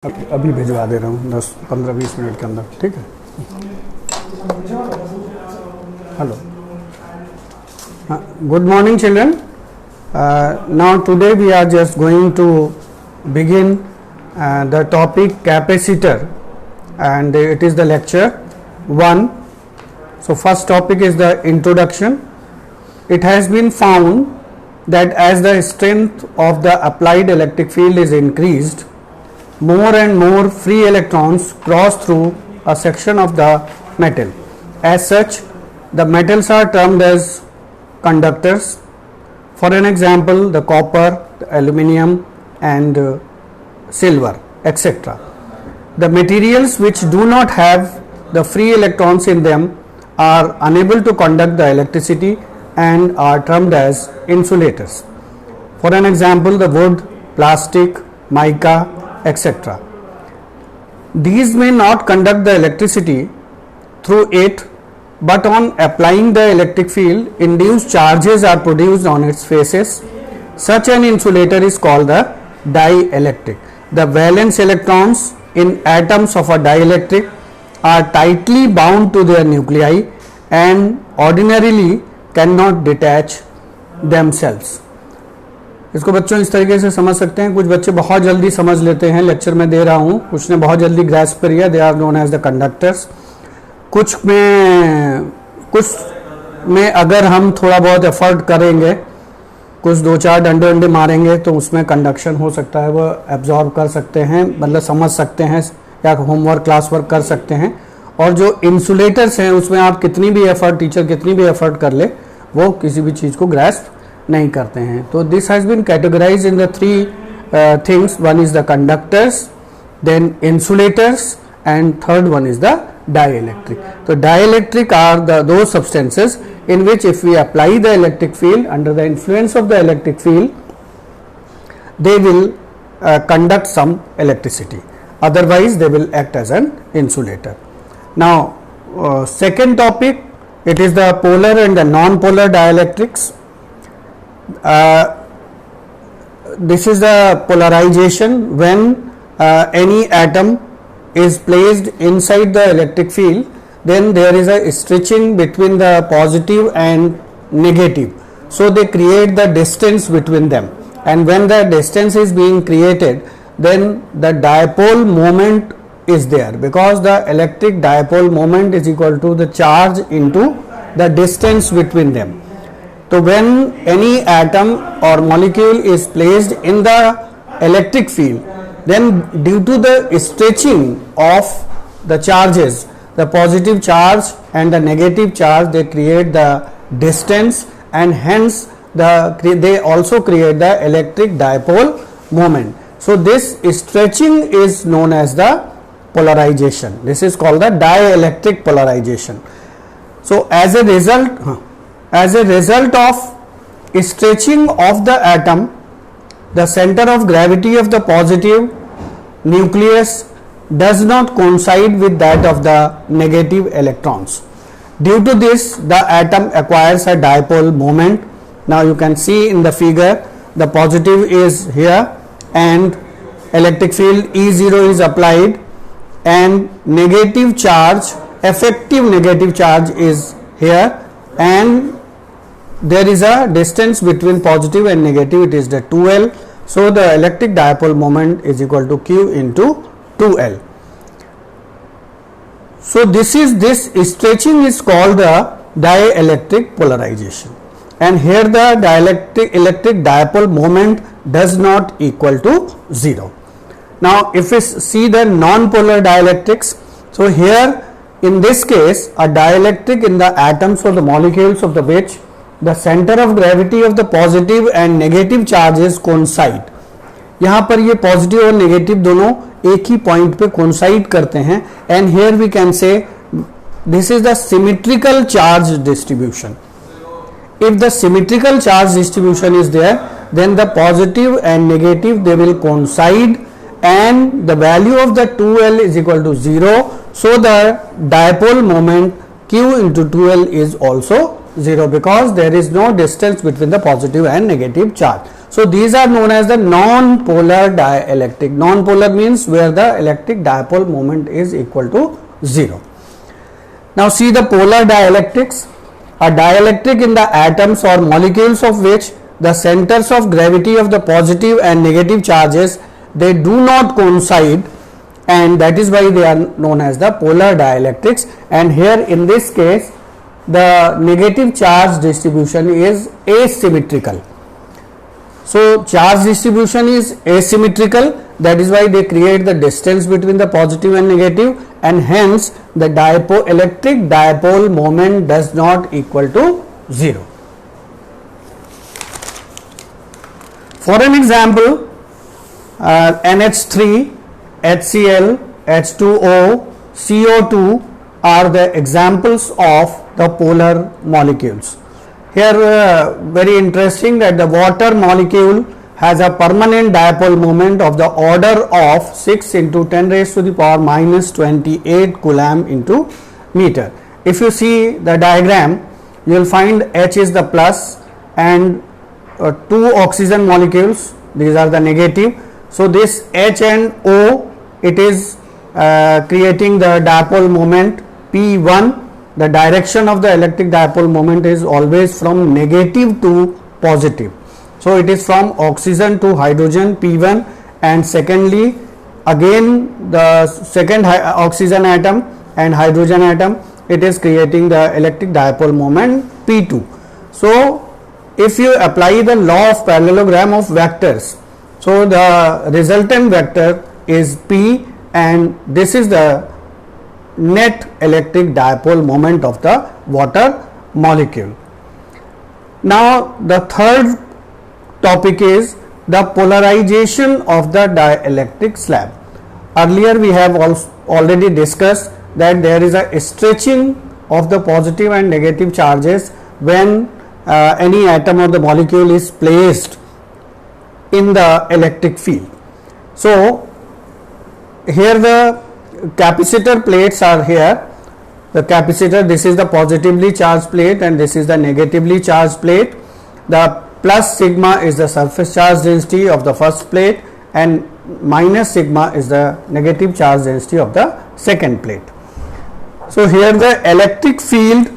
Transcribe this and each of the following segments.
अभी भिजवा दे रहा हूँ 10-15-20 मिनट के अंदर, ठीक है। Hello, good morning children. Now today we are just going to begin the topic capacitor, and it is the lecture 1. So first topic is the introduction. It has been found that as the strength of the applied electric field is increased, more and more free electrons cross through a section of the metal. As such, the metals are termed as conductors. For an example, the copper, the aluminum and silver, etc. The materials which do not have the free electrons in them are unable to conduct the electricity and are termed as insulators. For an example, the wood, plastic, mica, etc. These may not conduct the electricity through it, but on applying the electric field, induced charges are produced on its faces. Such an insulator is called the dielectric. The valence electrons in atoms of a dielectric are tightly bound to their nuclei and ordinarily cannot detach themselves. इसको बच्चों इस तरीके से समझ सकते हैं। कुछ बच्चे बहुत जल्दी समझ लेते हैं, लेक्चर में दे रहा हूँ, कुछ ने बहुत जल्दी ग्रैस्प कर लिया, they are known as the conductors. कुछ में अगर हम थोड़ा बहुत एफर्ट करेंगे, कुछ 2-4 डंडे मारेंगे तो उसमें कंडक्शन हो सकता है, वो एब्जॉर्ब कर सकते हैं, मतलब समझ सकते हैं या होमवर्क क्लास वर्क कर सकते हैं। और जो इंसुलेटर्स हैं उसमें आप कितनी भी एफर्ट, टीचर कितनी भी एफर्ट कर ले, वो किसी भी चीज़ को ग्रैस्प नहीं करते हैं। तो this has been categorized in the 3 things. One is the conductors, then insulators and third one is the dielectric. So dielectric are those substances in which if we apply the electric field, under the influence of the electric field, they will conduct some electricity, otherwise they will act as an insulator. Now second topic, it is the polar and the non-polar dielectrics. This is the polarization when any atom is placed inside the electric field, then there is a stretching between the positive and negative, so they create the distance between them, and when the distance is being created, then the dipole moment is there, because the electric dipole moment is equal to the charge into the distance between them. So when any atom or molecule is placed in the electric field, then due to the stretching of the charges, the positive charge and the negative charge, they create the distance, and hence they also create the electric dipole moment. So this stretching is known as the polarization. This is called the dielectric polarization. So as a result of stretching of the atom, the center of gravity of the positive nucleus does not coincide with that of the negative electrons. Due to this, the atom acquires a dipole moment. Now you can see in the figure, the positive is here and electric field E0 is applied, and negative charge, effective negative charge is here, and there is a distance between positive and negative, it is the 2L. So the electric dipole moment is equal to Q into 2L. So this stretching is called the dielectric polarization, and here the electric dipole moment does not equal to 0. Now if we see the non-polar dielectrics, so here in this case a dielectric in the atoms or the molecules of the which the center of gravity of the positive and negative charges coincide. यहाँ पर ये positive और negative दोनों एक ही point पे coincide करते हैं, and here we can say this is the symmetrical charge distribution. If the symmetrical charge distribution is there, then the positive and negative they will coincide, and the value of the 2L is equal to 0. So the dipole moment Q into 2L is also 0, because there is no distance between the positive and negative charge. So these are known as the non-polar dielectric. Non-polar means where the electric dipole moment is equal to 0. Now see the polar dielectrics. A dielectric in the atoms or molecules of which the centers of gravity of the positive and negative charges, they do not coincide, and that is why they are known as the polar dielectrics. And here in this case the negative charge distribution is asymmetrical. So charge distribution is asymmetrical, that is why they create the distance between the positive and negative, and hence the electric dipole moment does not equal to 0. For an example, NH3, HCl, H2O, CO2 are the examples of the polar molecules. Here very interesting that the water molecule has a permanent dipole moment of the order of 6 into 10 raised to the power minus 28 coulomb into meter. If you see the diagram, you will find H is the plus and two oxygen molecules, these are the negative. So this H and O, it is creating the dipole moment P1. The direction of the electric dipole moment is always from negative to positive. So it is from oxygen to hydrogen P1, and secondly again the second oxygen atom and hydrogen atom, it is creating the electric dipole moment P2. So if you apply the law of parallelogram of vectors, so the resultant vector is P, and this is the net electric dipole moment of the water molecule. Now the third topic is the polarization of the dielectric slab. Earlier we have already discussed that there is a stretching of the positive and negative charges when any atom or the molecule is placed in the electric field. So here the capacitor plates are here. The capacitor, this is the positively charged plate and this is the negatively charged plate. The plus sigma is the surface charge density of the first plate and minus sigma is the negative charge density of the second plate. So here the electric field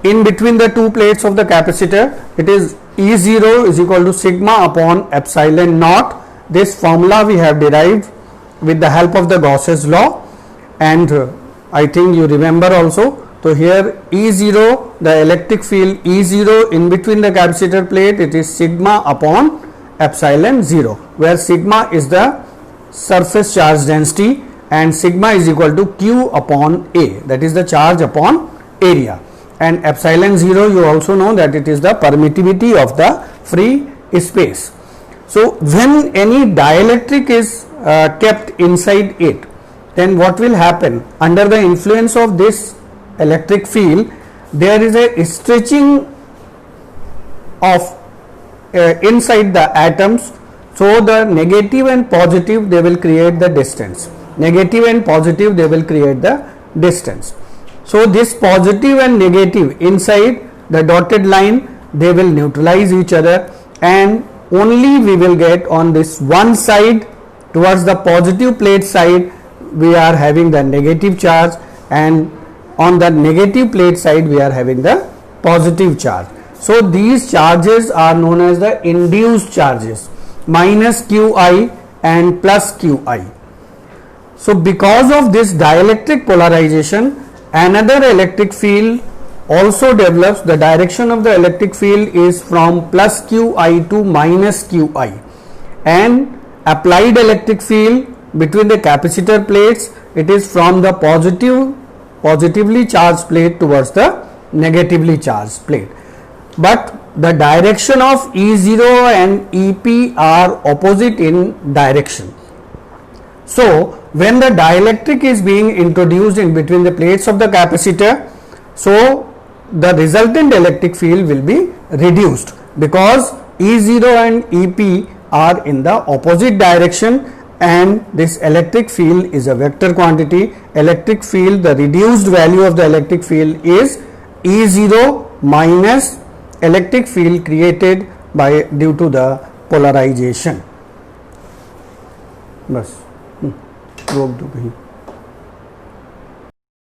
in between the two plates of the capacitor, it is E0 is equal to sigma upon epsilon naught. This formula we have derived with the help of the Gauss's law, and I think you remember also. So here E0, the electric field E0 in between the capacitor plate, it is sigma upon epsilon 0, where sigma is the surface charge density and sigma is equal to Q upon A, that is the charge upon area, and epsilon 0 you also know that it is the permittivity of the free space. So when any dielectric is kept inside it, then what will happen? Under the influence of this electric field, there is a stretching of inside the atoms. So the negative and positive, they will create the distance. Negative and positive, they will create the distance. So this positive and negative inside the dotted line, they will neutralize each other, and only we will get on this one side towards the positive plate side we are having the negative charge, and on the negative plate side we are having the positive charge. So these charges are known as the induced charges, minus Qi and plus Qi. So because of this dielectric polarization, another electric field also develops. The direction of the electric field is from plus Qi to minus Qi, and applied electric field between the capacitor plates, it is from the positively charged plate towards the negatively charged plate, but the direction of E0 and EP are opposite in direction. So when the dielectric is being introduced in between the plates of the capacitor, so the resultant electric field will be reduced because E0 and EP are in the opposite direction, and this electric field is a vector quantity. Electric field, the reduced value of the electric field is E0 minus electric field created by due to the polarization. बस रोक दो कहीं।